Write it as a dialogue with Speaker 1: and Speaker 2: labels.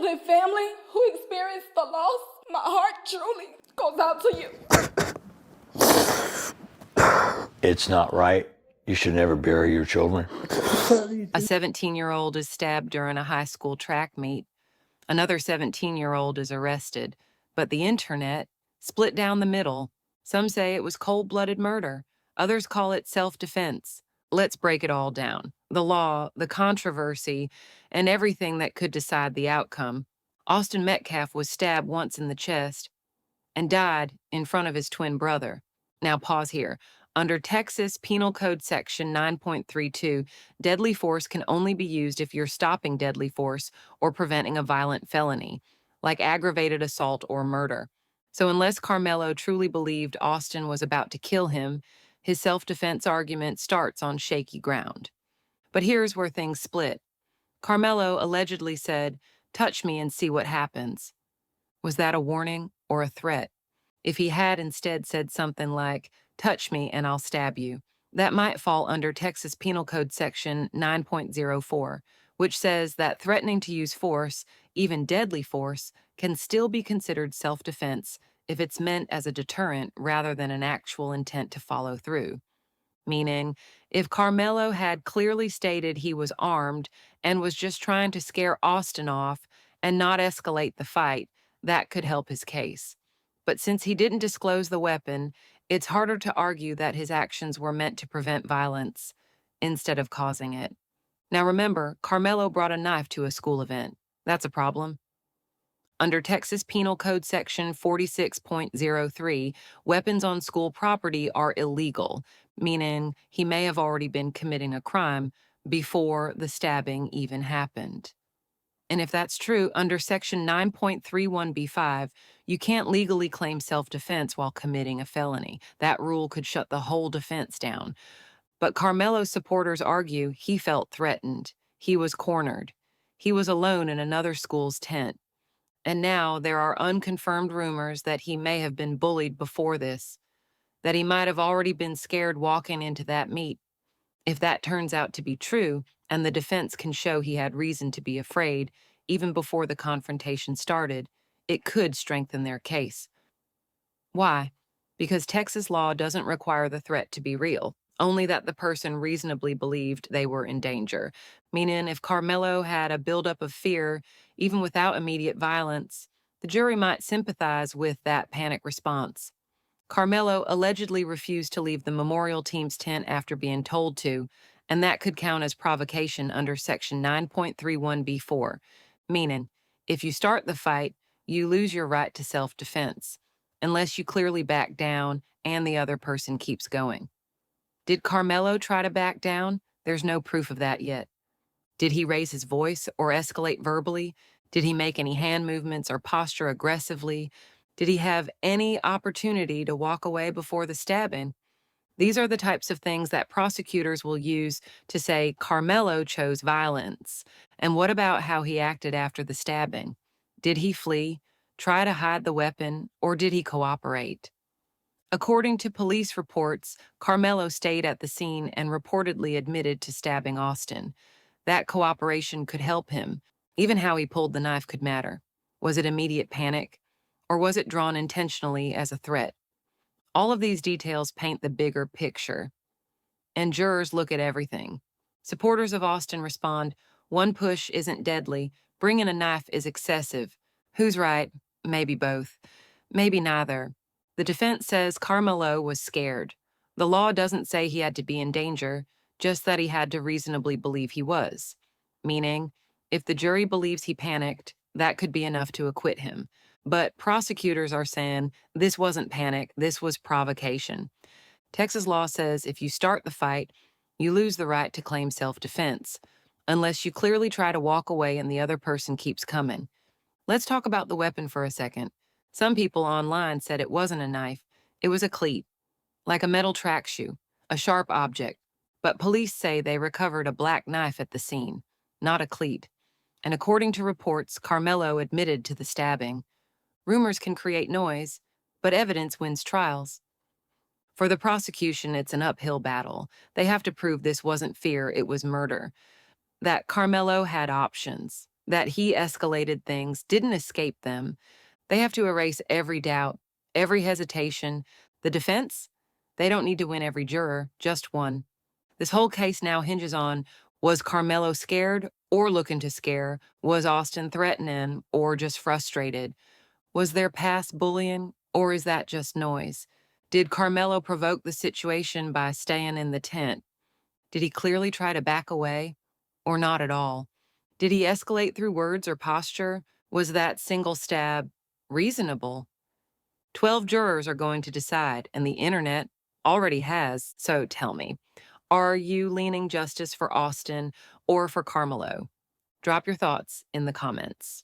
Speaker 1: To the family who experienced the loss, my heart truly goes out to you.
Speaker 2: It's not right. You should never bury your children.
Speaker 3: A 17-year-old is stabbed during a high school track meet. Another 17-year-old is arrested, but the internet split down the middle. Some say it was cold-blooded murder. Others call it self-defense. Let's break it all down. The law, the controversy, and everything that could decide the outcome. Austin Metcalf was stabbed once in the chest and died in front of his twin brother. Now pause here. Under Texas Penal Code Section 9.32, deadly force can only be used if you're stopping deadly force or preventing a violent felony, like aggravated assault or murder. So unless Karmelo truly believed Austin was about to kill him, his self-defense argument starts on shaky ground. But here's where things split. Karmelo allegedly said, "Touch me and see what happens." Was that a warning or a threat? If he had instead said something like, "Touch me and I'll stab you," that might fall under Texas Penal Code Section 9.04, which says that threatening to use force, even deadly force, can still be considered self-defense if it's meant as a deterrent rather than an actual intent to follow through. Meaning, if Karmelo had clearly stated he was armed and was just trying to scare Austin off and not escalate the fight, that could help his case. But since he didn't disclose the weapon, it's harder to argue that his actions were meant to prevent violence instead of causing it. Now remember, Karmelo brought a knife to a school event. That's a problem. Under Texas Penal Code Section 46.03, weapons on school property are illegal, meaning he may have already been committing a crime before the stabbing even happened. And if that's true, under Section 9.31b5, you can't legally claim self-defense while committing a felony. That rule could shut the whole defense down. But Karmelo's supporters argue he felt threatened. He was cornered. He was alone in another school's tent. And now there are unconfirmed rumors that he may have been bullied before this, that he might have already been scared walking into that meet. If that turns out to be true, and the defense can show he had reason to be afraid, even before the confrontation started, it could strengthen their case. Why? Because Texas law doesn't require the threat to be real, only that the person reasonably believed they were in danger. Meaning, if Karmelo had a buildup of fear, even without immediate violence, the jury might sympathize with that panic response. Karmelo allegedly refused to leave the memorial team's tent after being told to, and that could count as provocation under Section 9.31b4, meaning, if you start the fight, you lose your right to self-defense, unless you clearly back down and the other person keeps going. Did Karmelo try to back down? There's no proof of that yet. Did he raise his voice or escalate verbally? Did he make any hand movements or posture aggressively? Did he have any opportunity to walk away before the stabbing? These are the types of things that prosecutors will use to say Karmelo chose violence. And what about how he acted after the stabbing? Did he flee, try to hide the weapon, or did he cooperate? According to police reports, Karmelo stayed at the scene and reportedly admitted to stabbing Austin. That cooperation could help him. Even how he pulled the knife could matter. Was it immediate panic? Or was it drawn intentionally as a threat? All of these details paint the bigger picture. And jurors look at everything. Supporters of Austin respond, "One push isn't deadly. Bringing a knife is excessive." Who's right? Maybe both. Maybe neither. The defense says Karmelo was scared. The law doesn't say he had to be in danger, just that he had to reasonably believe he was. Meaning, if the jury believes he panicked, that could be enough to acquit him. But prosecutors are saying this wasn't panic, this was provocation. Texas law says if you start the fight, you lose the right to claim self-defense, unless you clearly try to walk away and the other person keeps coming. Let's talk about the weapon for a second. Some people online said it wasn't a knife, it was a cleat, like a metal track shoe, a sharp object. But police say they recovered a black knife at the scene, not a cleat. And according to reports, Karmelo admitted to the stabbing. Rumors can create noise, but evidence wins trials. For the prosecution, it's an uphill battle. They have to prove this wasn't fear, it was murder. That Karmelo had options. that he escalated things, didn't escape them. They have to erase every doubt, every hesitation. The defense? They don't need to win every juror, just one. This whole case now hinges on, was Karmelo scared or looking to scare? Was Austin threatening or just frustrated? Was there past bullying or is that just noise? Did Karmelo provoke the situation by staying in the tent? Did he clearly try to back away or not at all? Did he escalate through words or posture? Was that single stab reasonable? 12 jurors are going to decide, and the internet already has, so tell me, are you leaning justice for Austin or for Karmelo? Drop your thoughts in the comments.